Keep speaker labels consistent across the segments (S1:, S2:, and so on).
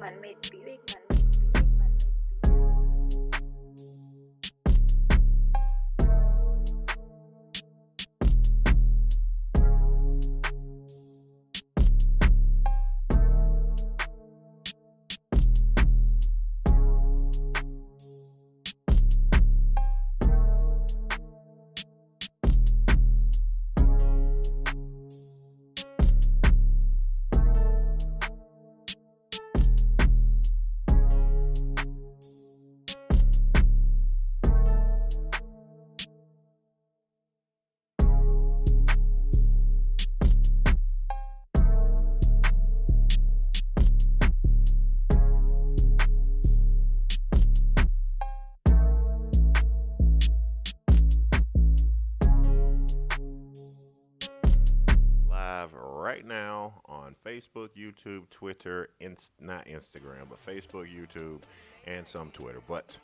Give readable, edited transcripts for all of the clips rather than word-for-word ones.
S1: Live right now on Facebook, YouTube, Twitter, not Instagram, but Facebook, YouTube, and some Twitter. But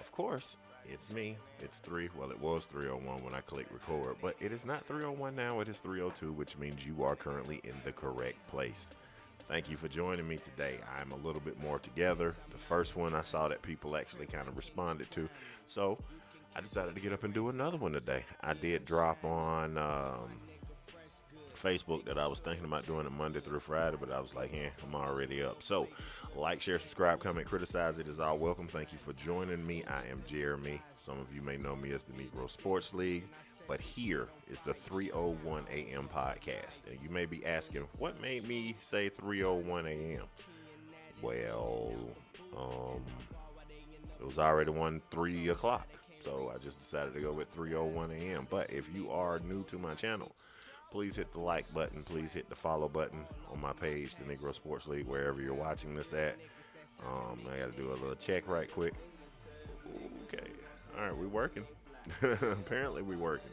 S1: of course, it's me. It's well, it was 3:01 when I clicked record, but it is not 3:01 now. It is 3:02, which means you are currently in the correct place. Thank you for joining me today. I'm a little bit more together. The first one I saw that people actually kind of responded to. So I decided to get up and do another one today. I did drop on Facebook that I was thinking about doing it Monday through Friday, but I was like, I'm already up. So, like, share, subscribe, comment, criticize. It is all welcome. Thank you for joining me. I am Jeremy. Some of you may know me as the Negro Sports League, but here is the 3:01 a.m. podcast. And you may be asking, what made me say 3:01 a.m.? Well, it was already 3 o'clock. So I just decided to go with 3:01 a.m. But if you are new to my channel, please hit the like button. Please hit the follow button on my page, the Negro Sports League, wherever you're watching this at. I got to do a little check right quick. Okay. All right, we working. Apparently we working.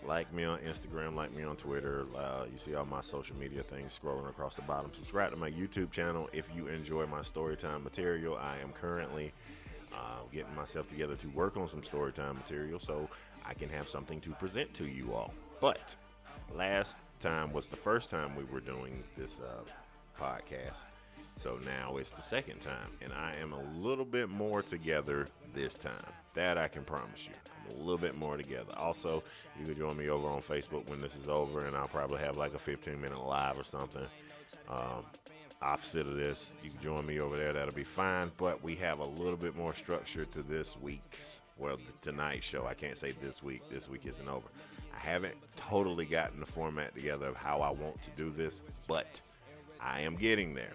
S1: Like me on Instagram, like me on Twitter. You see all my social media things scrolling across the bottom. Subscribe to my YouTube channel if you enjoy my storytime material. I am currently getting myself together to work on some storytime material so I can have something to present to you all. But last time was the first time we were doing this podcast. So now it's the second time, and I am a little bit more together this time. That I can promise you. I'm a little bit more together. Also, you can join me over on Facebook when this is over, and I'll probably have like a 15-minute live or something. Opposite of this, you can join me over there. That'll be fine. But we have a little bit more structure to this week's, tonight's show. I can't say this week. This week isn't over. I haven't totally gotten the format together of how I want to do this, but I am getting there.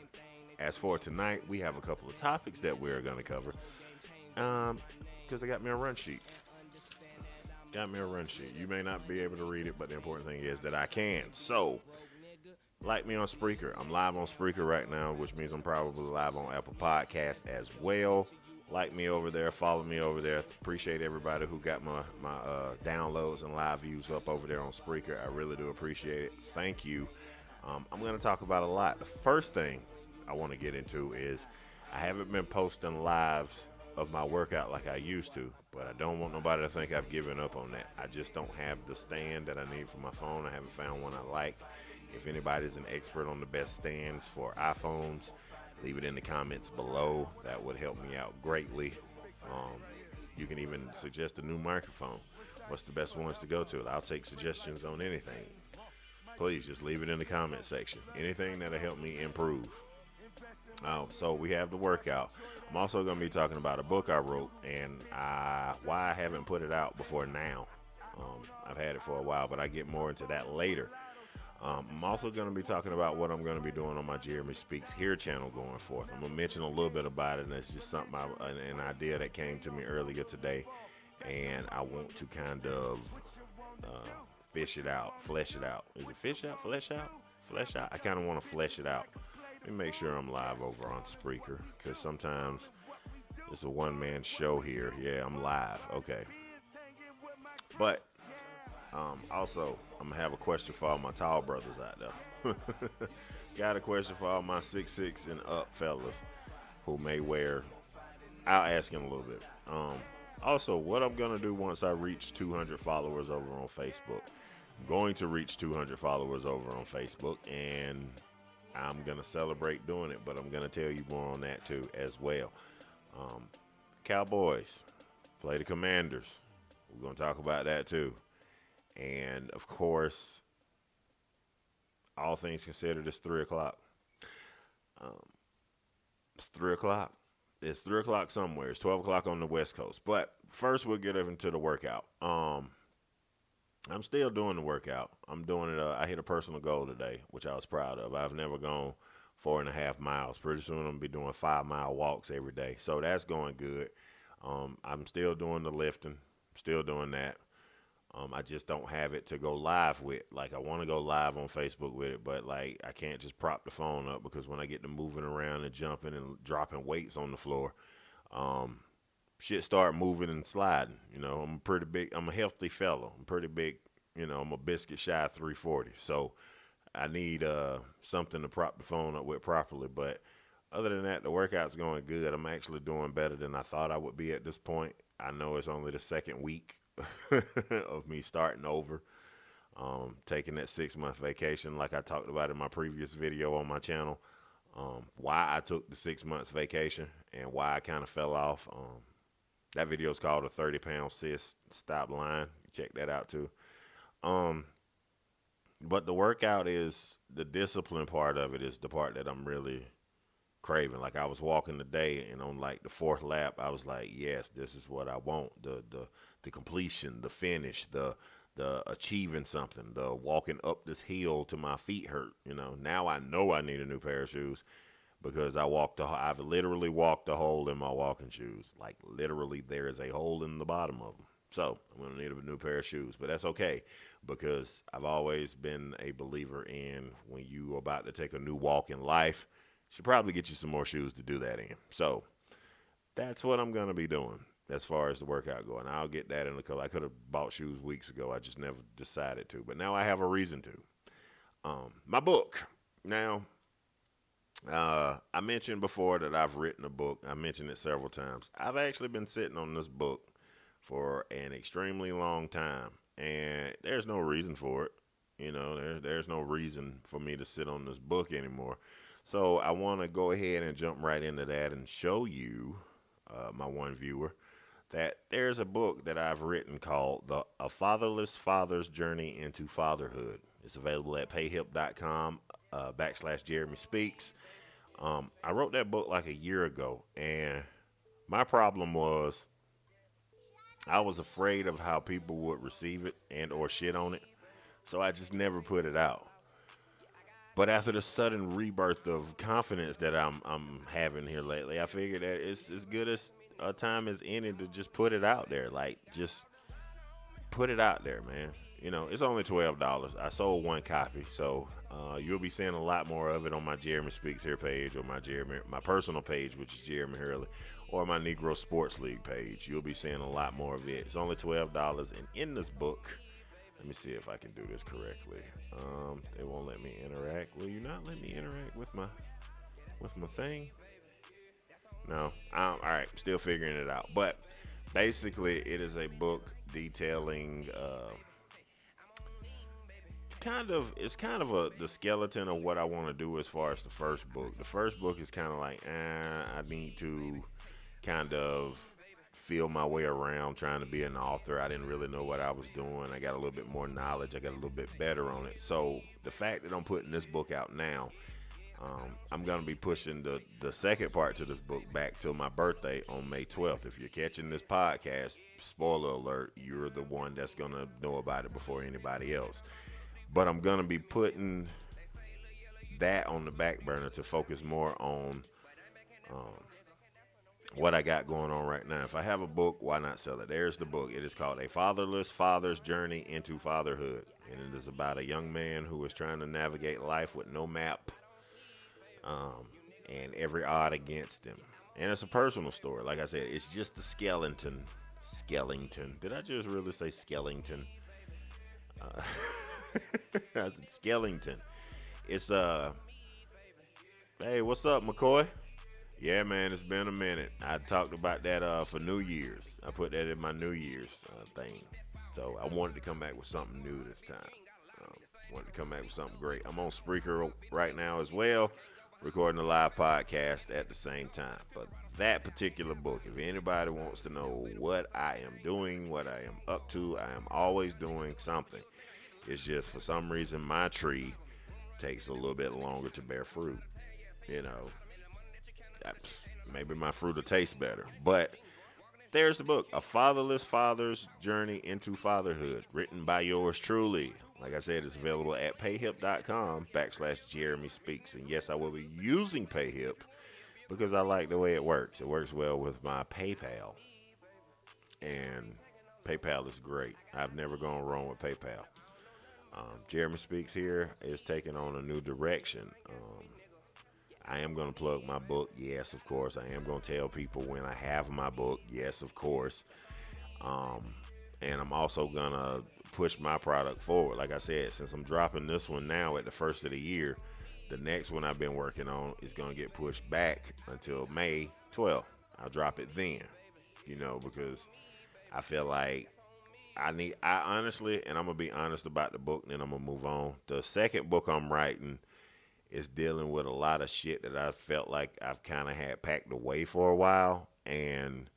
S1: As for tonight, we have a couple of topics that we're going to cover because they got me a run sheet. You may not be able to read it, but the important thing is that I can. So, like me on Spreaker. I'm live on Spreaker right now, which means I'm probably live on Apple Podcasts as well. Like me over there, follow me over there. Appreciate everybody who got my downloads and live views up over there on Spreaker. I really do appreciate it. Thank you. I'm going to talk about a lot. The first thing I want to get into is I haven't been posting lives of my workout like I used to, but I don't want nobody to think I've given up on that. I just don't have the stand that I need for my phone. I haven't found one I like. If anybody's an expert on the best stands for iPhones, leave it in the comments below. That would help me out greatly. You can even suggest a new microphone. What's the best ones to go to? I'll take suggestions on anything. Please just leave it in the comment section. Anything that'll help me improve. So we have the workout. I'm also going to be talking about a book I wrote and why I haven't put it out before now. I've had it for a while, but I get more into that later. I'm also going to be talking about what I'm going to be doing on my Jeremy Speaks Here channel going forth. I'm going to mention a little bit about it, and it's just something, an idea that came to me earlier today, and I want to kind of flesh it out. Is it flesh out? I kind of want to flesh it out. Let me make sure I'm live over on Spreaker, because sometimes it's a one-man show here. Yeah, I'm live. Okay. But also, I'm going to have a question for all my tall brothers out there. Got a question for all my 6'6" and up fellas who may wear. I'll ask him a little bit. Also, what I'm going to do once I reach 200 followers over on Facebook. I'm going to reach 200 followers over on Facebook, and I'm going to celebrate doing it, but I'm going to tell you more on that too as well. Um, Cowboys play the Commanders. We're going to talk about that too. And of course, all things considered, it's 3 o'clock. Um, it's 3 o'clock. It's 3 o'clock somewhere. It's 12 o'clock on the West Coast. But first, we'll get into the workout. I'm still doing the workout. I'm doing it. I hit a personal goal today, which I was proud of. I've never gone 4.5 miles. Pretty soon, I'm gonna be doing 5 mile walks every day. So that's going good. I'm still doing the lifting. Still doing that. I just don't have it to go live with. Like, I want to go live on Facebook with it, but like I can't just prop the phone up because when I get to moving around and jumping and dropping weights on the floor, um, shit start moving and sliding. I'm pretty big. I'm a healthy fellow. I'm pretty big. I'm a biscuit shy of 340. So I need something to prop the phone up with properly. But other than that, the workout's going good. I'm actually doing better than I thought I would be at this point. I know it's only the second week of me starting over, taking that 6 month vacation like I talked about in my previous video on my channel. Why I took the 6 months vacation and why I kind of fell off. That video is called a 30-pound cyst. Stop lying. Check that out too. Um, but the workout is the discipline part of it is the part that I'm really craving. Like, I was walking today and on like the fourth lap, I was like, yes, this is what I want. The completion, the finish, the achieving something, the walking up this hill to my feet hurt. Now I know I need a new pair of shoes because I've literally walked a hole in my walking shoes. Like, literally, there is a hole in the bottom of them. So I'm gonna need a new pair of shoes, but that's okay because I've always been a believer in when you about to take a new walk in life, you should probably get you some more shoes to do that in. So that's what I'm gonna be doing as far as the workout going. I'll get that in a couple. I could have bought shoes weeks ago. I just never decided to, but now I have a reason to. My book. Now, I mentioned before that I've written a book. I mentioned it several times. I've actually been sitting on this book for an extremely long time, and there's no reason for it. There's no reason for me to sit on this book anymore. So I want to go ahead and jump right into that and show you, my one viewer, that there's a book that I've written called A Fatherless Father's Journey into Fatherhood. It's available at payhip.com / Jeremy Speaks. I wrote that book like a year ago, and my problem was I was afraid of how people would receive it and or shit on it, so I just never put it out. But after the sudden rebirth of confidence that I'm having here lately, I figured that it's as good as a time as any to just put it out there. Like, just put it out there, man. It's only $12. I sold one copy, so you'll be seeing a lot more of it on my Jeremy Speaks Here page, or my personal page, which is Jeremy Hurley, or my Negro Sports League page. You'll be seeing a lot more of it. It's only $12, and in this book, let me see if I can do this correctly. It won't let me interact. Will you not let me interact with my thing? No. All right. Still figuring it out. But basically, it is a book detailing it's kind of the skeleton of what I want to do as far as the first book. The first book is kind of like, I need to kind of feel my way around trying to be an author. I didn't really know what I was doing. I got a little bit more knowledge. I got a little bit better on it. So the fact that I'm putting this book out now, I'm going to be pushing the second part to this book back till my birthday on May 12th. If you're catching this podcast, spoiler alert, you're the one that's going to know about it before anybody else. But I'm going to be putting that on the back burner to focus more on what I got going on right now. If I have a book, why not sell it? There's the book. It is called A Fatherless Father's Journey into Fatherhood. And it is about a young man who is trying to navigate life with no map, and every odd against him. And it's a personal story. Like I said, it's just the skeleton. Did I just really say skeleton? I said skeleton. It's hey, what's up, McCoy? Yeah, man, it's been a minute. I talked about that for New Year's. I put that in my New Year's thing. So I wanted to come back with something new this time. Wanted to come back with something great. I'm on Spreaker right now as well, recording a live podcast at the same time. But that particular book, if anybody wants to know what I am doing, what I am up to, I am always doing something. It's just for some reason my tree takes a little bit longer to bear fruit. You know, maybe my fruit will taste better. But there's the book, A Fatherless Father's Journey into Fatherhood, written by yours truly. Like I said, it's available at payhip.com/Jeremy Speaks. And yes, I will be using Payhip because I like the way it works. It works well with my PayPal. And PayPal is great. I've never gone wrong with PayPal. Jeremy Speaks here is taking on a new direction. I am going to plug my book. Yes, of course. I am going to tell people when I have my book. Yes, of course. And I'm also going to push my product forward. Like I said, since I'm dropping this one now at the first of the year, the next one I've been working on is going to get pushed back until May 12th. I'll drop it then, because I feel like I honestly, and I'm going to be honest about the book, and then I'm going to move on. The second book I'm writing is dealing with a lot of shit that I felt like I've kind of had packed away for a while, and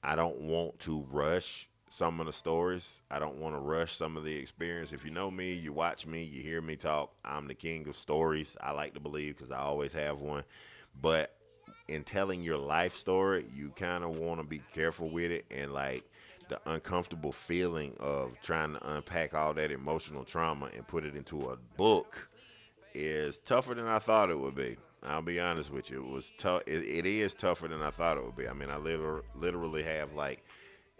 S1: I don't want to rush some of the stories. I don't want to rush some of the experience. If you know me, you watch me, you hear me talk, I'm the king of stories. I like to believe because I always have one. But in telling your life story, you kind of want to be careful with it, and like the uncomfortable feeling of trying to unpack all that emotional trauma and put it into a book is tougher than I thought it would be. I'll be honest with you. It was tough. It is tougher than I thought it would be. I mean, I literally have like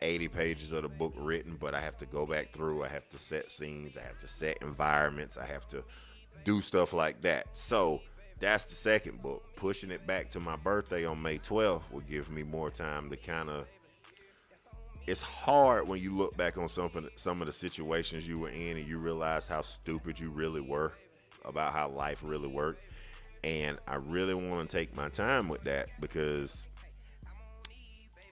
S1: 80 pages of the book written, but I have to go back through. I have to set scenes. I have to set environments. I have to do stuff like that. So that's the second book. Pushing it back to my birthday on May 12th will give me more time to kind of. It's hard when you look back on some of the situations you were in and you realize how stupid you really were about how life really worked. And I really want to take my time with that because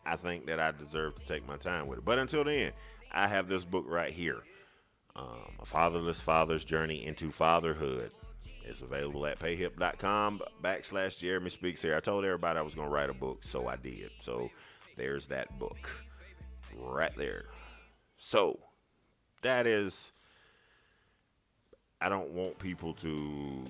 S1: I think that I deserve to take my time with it. But until then, I have this book right here, A Fatherless Father's Journey into Fatherhood. It's available at payhip.com/Jeremy Speaks here. I told everybody I was going to write a book, so I did. So there's that book right there. So that is, I don't want people to,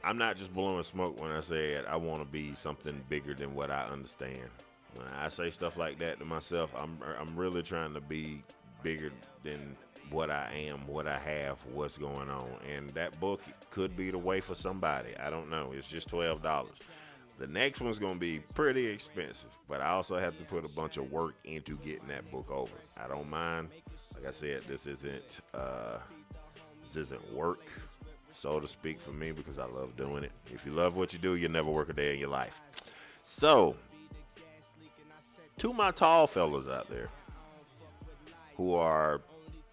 S1: I'm not just blowing smoke when I say it. I want to be something bigger than what I understand. When I say stuff like that to myself, I'm really trying to be bigger than what I am, what I have, what's going on. And that book could be the way for somebody. I don't know. It's just $12. The next one's going to be pretty expensive, but I also have to put a bunch of work into getting that book over. I don't mind. Like I said, this isn't work, so to speak, for me, because I love doing it. If you love what you do, you'll never work a day in your life. So, to my tall fellas out there who are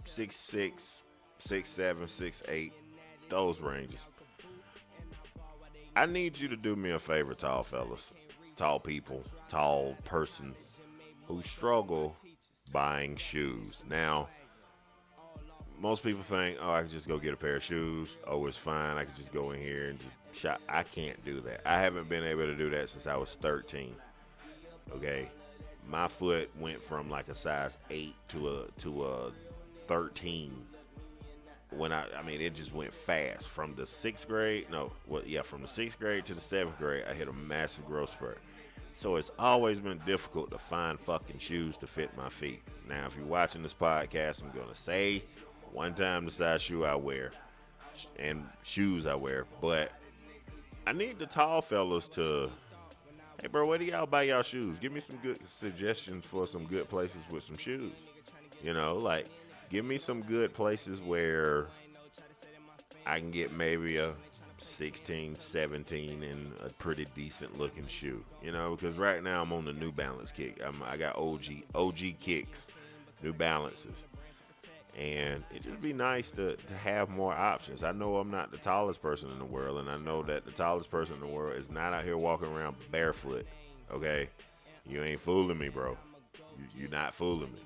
S1: 6'6", 6'7", 6'8", those ranges, I need you to do me a favor, tall fellas, tall people, tall persons who struggle buying shoes. Now, most people think, oh, I can just go get a pair of shoes. Oh, it's fine. I can just go in here and just shop. I can't do that. I haven't been able to do that since I was 13. Okay? My foot went from like a size 8 to a 13. When I mean, it just went fast. From the 6th grade, from the 6th grade to the 7th grade, I hit a massive growth spurt. So it's always been difficult to find fucking shoes to fit my feet. Now, if you're watching this podcast, I'm going to say one time the size shoe I wear and shoes I wear, but I need the tall fellas to, hey bro, where do y'all buy y'all shoes? Give me some good suggestions for some good places with some shoes. Like give me some good places where I can get maybe a 16, 17 and a pretty decent looking shoe. Because right now I'm on the New Balance kick. I got OG kicks, New Balances. And it just be nice to have more options. I know I'm not the tallest person in the world, and I know that the tallest person in the world is not out here walking around barefoot, okay? You ain't fooling me, bro. You're not fooling me.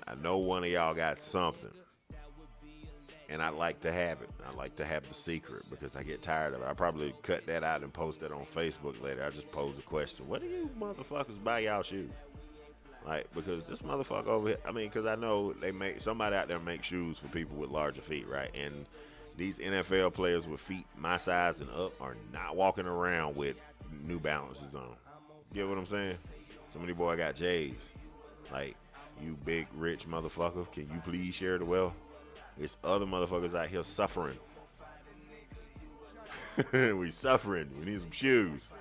S1: I know one of y'all got something. And I like to have it. I like to have the secret because I get tired of it. I probably cut that out and post that on Facebook later. I just pose a question: what do you motherfuckers buy y'all shoes? Like, because this motherfucker over here, I mean, because I know they make somebody out there make shoes for people with larger feet, right? And these NFL players with feet my size and up are not walking around with New Balances on. Get what I'm saying? Some of these boy got J's. Like, you big rich motherfucker, can you please share the wealth? It's other motherfuckers out here suffering. We suffering. We need some shoes.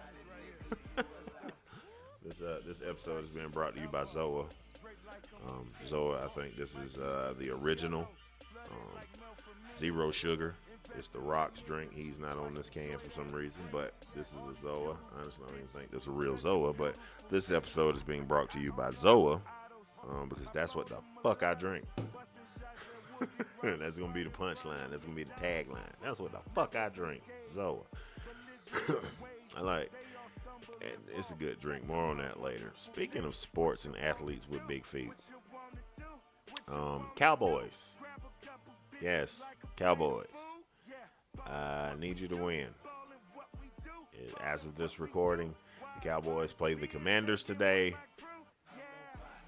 S1: This episode is being brought to you by Zoa. Zoa, I think this is the original. Um, Zero sugar. It's the Rocks drink. He's not on this can for some reason, but this is a Zoa. Honestly, I don't even think this is a real Zoa, but this episode is being brought to you by Zoa because that's what the fuck I drink. That's gonna be the punchline. That's gonna be the tagline. That's what the fuck I drink. Zoa. I like, and it's a good drink. More on that later. Speaking of sports and athletes with big feet, Cowboys. Yes, Cowboys. I need you to win. As of this recording, the Cowboys play the Commanders today.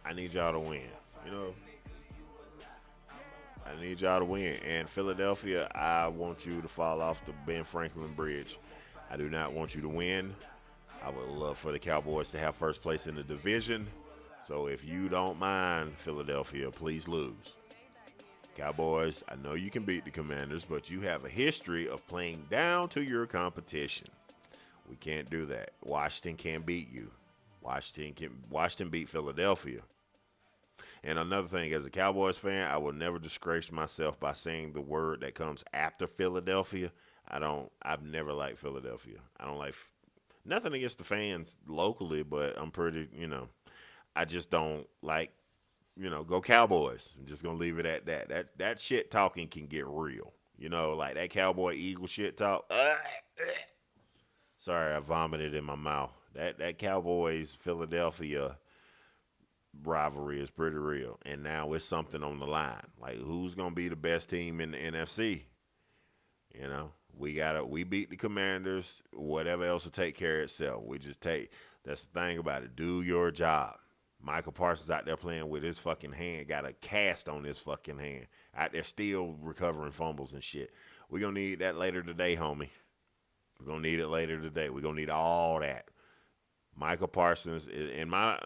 S1: I need y'all to win. You know, I need y'all to win. And Philadelphia, I want you to fall off the Ben Franklin Bridge. I do not want you to win. I would love for the Cowboys to have first place in the division. So if you don't mind, Philadelphia, please lose. Cowboys, I know you can beat the Commanders, but you have a history of playing down to your competition. We can't do that. Washington can't beat you. Washington beat Philadelphia. And another thing, as a Cowboys fan, I will never disgrace myself by saying the word that comes after Philadelphia. I've never liked Philadelphia. I don't like, nothing against the fans locally, but I'm pretty, I just don't like, go Cowboys. I'm just gonna leave it at that. That shit talking can get real. Like that Cowboy Eagle shit talk. Sorry, I vomited in my mouth. That Cowboys Philadelphia rivalry is pretty real, and now it's something on the line. Like, who's gonna be the best team in the NFC? We beat the Commanders. Whatever else will take care of itself. That's the thing about it. Do your job. Michael Parsons out there playing with his fucking hand, got a cast on his fucking hand. Out there still recovering fumbles and shit. We're gonna need that later today, homie. We're gonna need it later today. We're gonna need all that. Michael Parsons, in my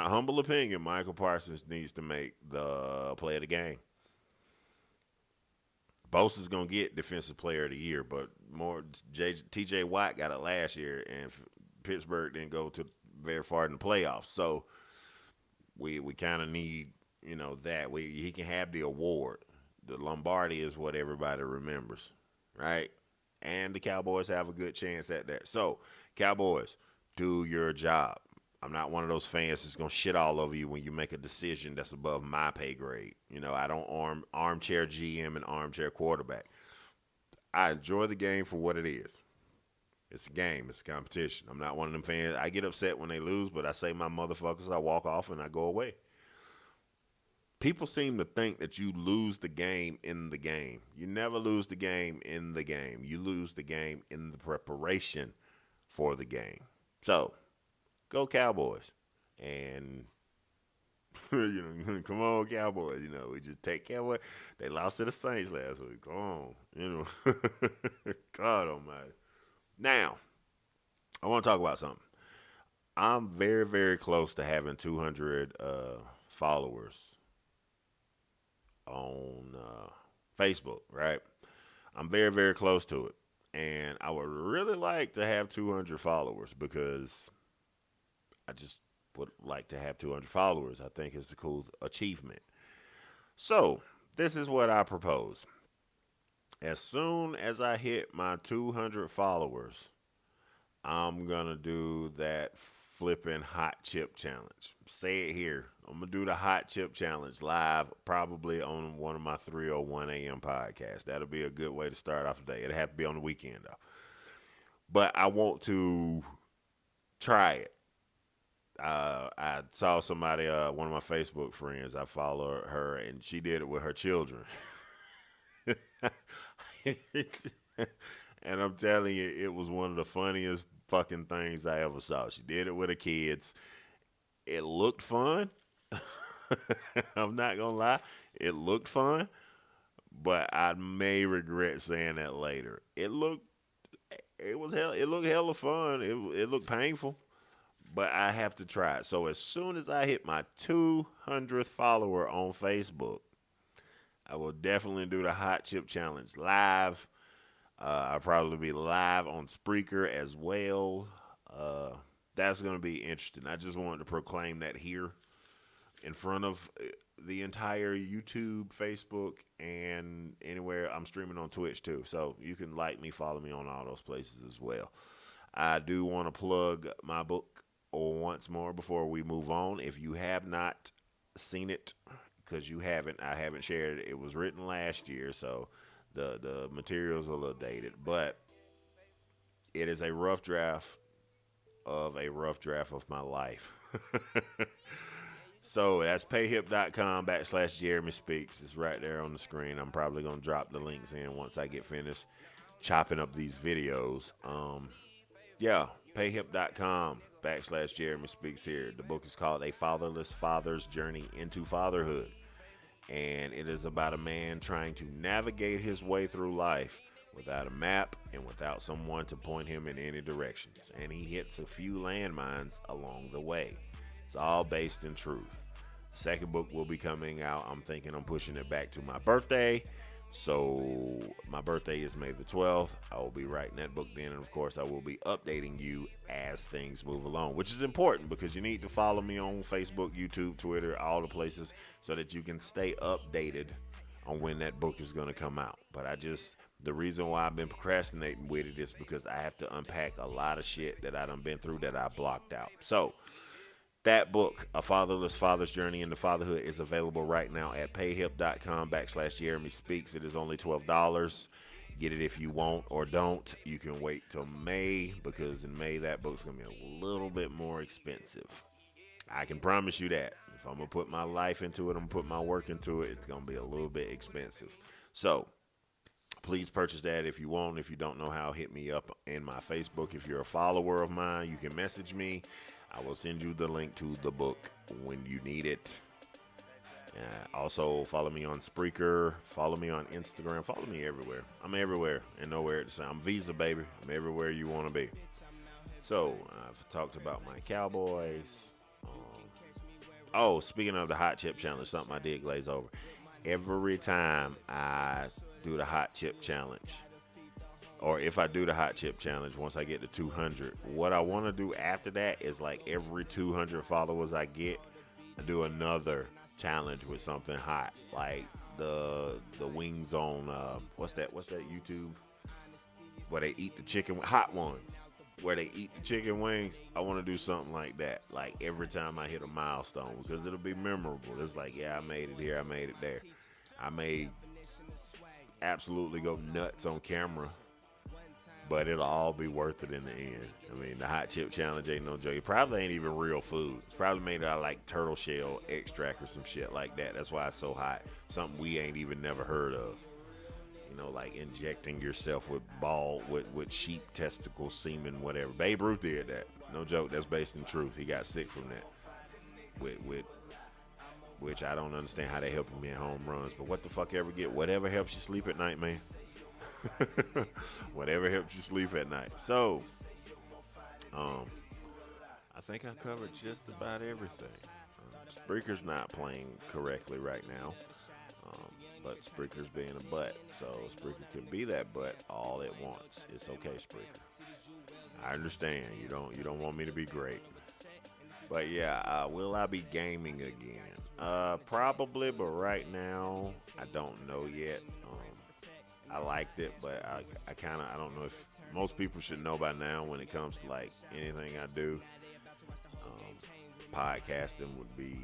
S1: humble opinion, Michael Parsons needs to make the play of the game. Bosa's gonna get Defensive Player of the Year, but more T.J. Watt got it last year, and Pittsburgh didn't go to very far in the playoffs. So we kind of need that. He can have the award. The Lombardi is what everybody remembers, right? And the Cowboys have a good chance at that. So Cowboys, do your job. I'm not one of those fans that's gonna shit all over you when you make a decision that's above my pay grade. I don't armchair GM and armchair quarterback. I enjoy the game for what it is. It's a game. It's a competition. I'm not one of them fans. I get upset when they lose, but I say my motherfuckers. I walk off and I go away. People seem to think that you lose the game in the game. You never lose the game in the game. You lose the game in the preparation for the game. So, go Cowboys. And, come on, Cowboys. We just take Cowboys. They lost to the Saints last week. Come on. God almighty. Now, I want to talk about something. I'm very, very close to having 200 followers on Facebook, right? I'm very, very close to it. And I would really like to have 200 followers because I just would like to have 200 followers. I think it's a cool achievement. So, this is what I propose. As soon as I hit my 200 followers, I'm going to do that flipping hot chip challenge. Say it here. I'm going to do the hot chip challenge live, probably on one of my 3:01 a.m. podcasts. That'll be a good way to start off the day. It'll have to be on the weekend, though. But I want to try it. I saw somebody, one of my Facebook friends, I follow her, and she did it with her children. And I'm telling you, it was one of the funniest fucking things I ever saw. She did it with her kids. It looked fun. I'm not gonna lie, it looked fun, but I may regret saying that later. It looked hella fun. It looked painful, but I have to try it. So as soon as I hit my 200th follower on Facebook, I will definitely do the hot chip challenge live. I'll probably be live on Spreaker as well. Uh, that's gonna be interesting. I just wanted to proclaim that here in front of the entire YouTube, Facebook, and anywhere. I'm streaming on Twitch too. So you can like me, follow me on all those places as well. I do want to plug my book once more before we move on. If you have not seen it, because I haven't shared it. It was written last year, so the material's a little dated, but it is a rough draft of my life. So that's payhip.com/Jeremy Speaks. It's right there on the screen. I'm probably going to drop the links in once I get finished chopping up these videos. Yeah, payhip.com/Jeremy Speaks here. The book is called A Fatherless Father's Journey into Fatherhood. And it is about a man trying to navigate his way through life without a map and without someone to point him in any directions. And he hits a few landmines along the way. It's all based in truth. Second book will be coming out. I'm thinking I'm pushing it back to my birthday. So my birthday is May the 12th. I will be writing that book then. And of course, I will be updating you as things move along, which is important because you need to follow me on Facebook, YouTube, Twitter, all the places so that you can stay updated on when that book is going to come out. But the reason why I've been procrastinating with it is because I have to unpack a lot of shit that I done been through that I blocked out. So that book, A Fatherless Father's Journey into Fatherhood, is available right now at payhip.com/Jeremy Speaks. It is only $12. Get it if you want or don't. You can wait till May because in May that book's going to be a little bit more expensive. I can promise you that. If I'm going to put my life into it, I'm going to put my work into it, it's going to be a little bit expensive. So please purchase that if you want. If you don't know how, hit me up in my Facebook. If you're a follower of mine, you can message me. I will send you the link to the book when you need it. Also, follow me on Spreaker. Follow me on Instagram. Follow me everywhere. I'm everywhere and nowhere at the same. I'm Visa, baby. I'm everywhere you want to be. So, I've talked about my Cowboys. Speaking of the hot chip challenge, something I did glaze over. Every time I do the hot chip challenge, or if I do the hot chip challenge once I get to 200, what I want to do after that is like every 200 followers I get, I do another challenge with something hot, like the wings on what's that YouTube where they eat the chicken, Hot Ones, where they eat the chicken wings. I want to do something like that, like every time I hit a milestone, because it'll be memorable. It's like, yeah, I made it here, I made it there. I may absolutely go nuts on camera, but it'll all be worth it in the end. I mean, the hot chip challenge ain't no joke. It probably ain't even real food. It's probably made out of like turtle shell extract or some shit like that. That's why it's so hot. Something we ain't even never heard of. You know, like injecting yourself with sheep testicle semen, whatever. Babe Ruth did that. No joke. That's based in truth. He got sick from that. Which I don't understand how they help him in home runs. But what the fuck ever get? Whatever helps you sleep at night, man. Whatever helps you sleep at night. So, I think I covered just about everything. Spreaker's not playing correctly right now, but Spreaker's being a butt. So Spreaker can be that butt all at once. It's okay, Spreaker. I understand you don't want me to be great, but yeah, will I be gaming again? Probably, but right now I don't know yet. I liked it, but I don't know if most people should know by now when it comes to like anything I do. Podcasting would be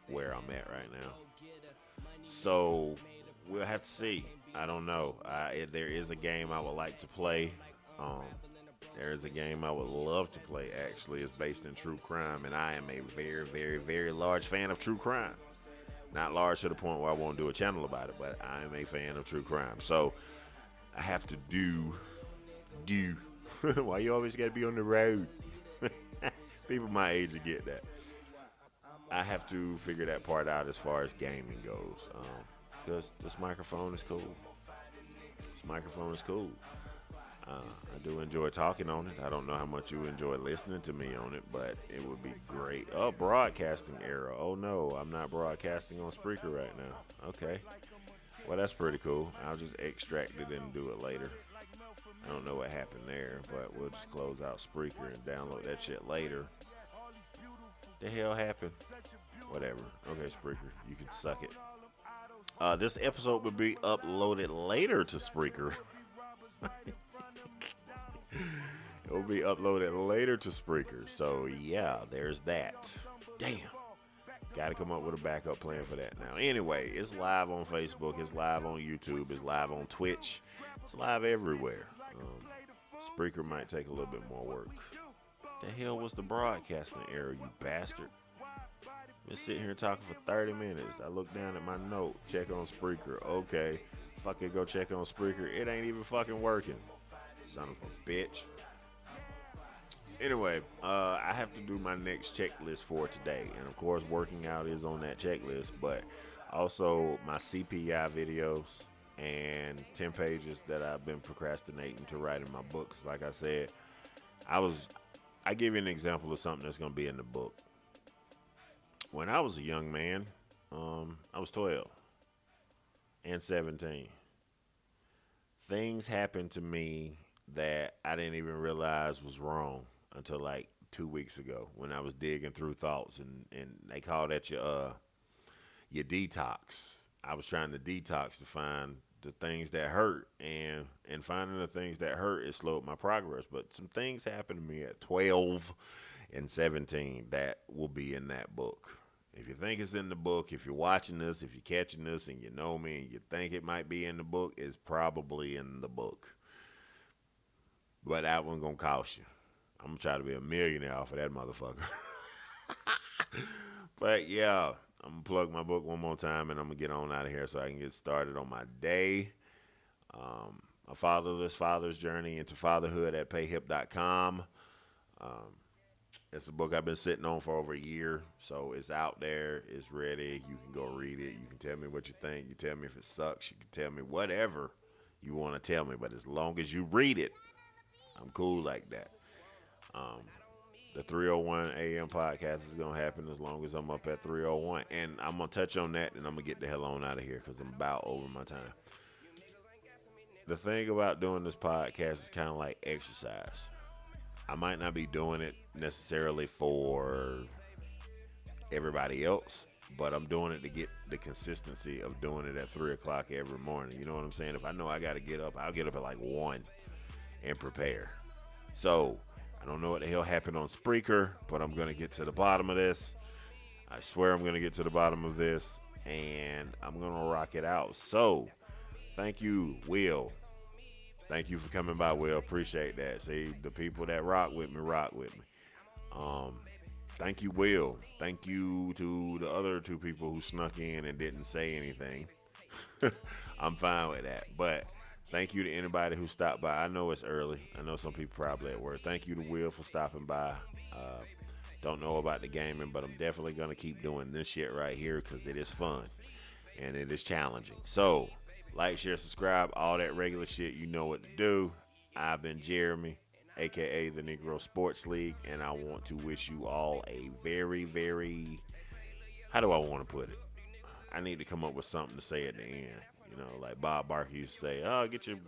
S1: where I'm at right now. So we'll have to see. I don't know. There is a game I would like to play. There is a game I would love to play, actually. It's based in true crime, and I am a very, very, very large fan of true crime. Not large to the point where I won't do a channel about it, but I am a fan of true crime. So I have to do. Why you always got to be on the road? People my age will get that. I have to figure that part out as far as gaming goes. Because this microphone is cool. This microphone is cool. I do enjoy talking on it. I don't know how much you enjoy listening to me on it, but it would be great. Oh, broadcasting error. Oh no, I'm not broadcasting on Spreaker right now. Okay. Well, that's pretty cool. I'll just extract it and do it later. I don't know what happened there, but we'll just close out Spreaker and download that shit later. The hell happened? Whatever. Okay, Spreaker, you can suck it. This episode will be uploaded later to Spreaker. It will be uploaded later to Spreaker. So yeah, there's that. Damn. Got to come up with a backup plan for that now. Anyway, it's live on Facebook. It's live on YouTube. It's live on Twitch. It's live everywhere. Spreaker might take a little bit more work. The hell was the broadcasting error, you bastard? Been sitting here talking for 30 minutes. I look down at my note, check on Spreaker. Okay, fucking go check on Spreaker. It ain't even fucking working. Son of a bitch. Anyway, I have to do my next checklist for today. And of course, working out is on that checklist. But also my CPI videos and 10 pages that I've been procrastinating to write in my books. Like I said, I give you an example of something that's going to be in the book. When I was a young man, I was 12 and 17. Things happened to me that I didn't even realize was wrong until like 2 weeks ago when I was digging through thoughts, and they call that your detox. I was trying to detox to find the things that hurt, and finding the things that hurt, it slowed my progress. But some things happened to me at 12 and 17 that will be in that book. If you think it's in the book, if you're watching this, if you're catching this and you know me and you think it might be in the book, it's probably in the book. But that one gonna cost you. I'm gonna try to be a millionaire off of that motherfucker. But yeah, I'm gonna plug my book one more time and I'm gonna get on out of here so I can get started on my day. A Fatherless Father's Journey into Fatherhood at payhip.com. It's a book I've been sitting on for over a year, so it's out there, it's ready. You can go read it. You can tell me what you think. You tell me if it sucks. You can tell me whatever you want to tell me, but as long as you read it, I'm cool like that. The 301 AM podcast is going to happen as long as I'm up at 301. And I'm going to touch on that, and I'm going to get the hell on out of here because I'm about over my time. The thing about doing this podcast is kind of like exercise. I might not be doing it necessarily for everybody else, but I'm doing it to get the consistency of doing it at 3 o'clock every morning. You know what I'm saying? If I know I got to get up, I'll get up at like 1 and prepare. So I don't know what the hell happened on Spreaker, but I'm going to get to the bottom of this. I swear I'm going to get to the bottom of this, and I'm going to rock it out. So thank you, Will. Thank you for coming by, Will. Appreciate that. See, the people that rock with me, rock with me. Thank you, Will. Thank you to the other 2 people who snuck in and didn't say anything. I'm fine with that. But thank you to anybody who stopped by. I know it's early. I know some people probably at work. Thank you to Will for stopping by. Don't know about the gaming, but I'm definitely going to keep doing this shit right here because it is fun and it is challenging. So, like, share, subscribe, all that regular shit. You know what to do. I've been Jeremy, a.k.a. the Negro Sports League, and I want to wish you all a very, very, how do I want to put it? I need to come up with something to say at the end. You know, like Bob Barker used to say, oh, get your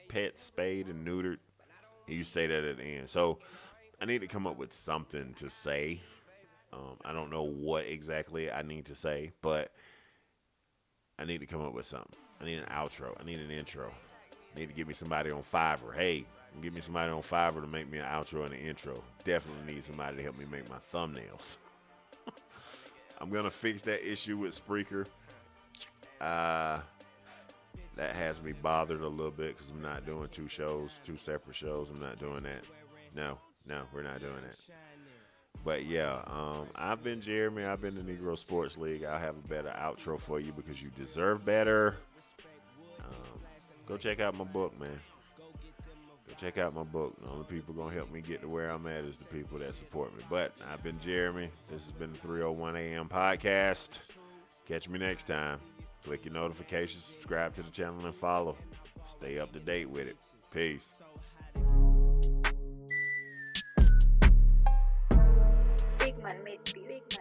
S1: pet spayed and neutered. And you say that at the end. So I need to come up with something to say. I don't know what exactly I need to say, but I need to come up with something. I need an outro. I need an intro. I need to get me somebody on Fiverr. Hey, give me somebody on Fiverr to make me an outro and an intro. Definitely need somebody to help me make my thumbnails. I'm going to fix that issue with Spreaker. That has me bothered a little bit because I'm not doing 2 separate shows. I'm not doing that. No, we're not doing that. But yeah, I've been Jeremy. I've been the Negro Sports League. I'll have a better outro for you because you deserve better. Go check out my book, man. Go check out my book. The only people gonna help me get to where I'm at is the people that support me. But I've been Jeremy. This has been the 301 AM podcast. Catch me next time. Click your notifications, subscribe to the channel, and follow. Stay up to date with it. Peace.
S2: Big man made beat.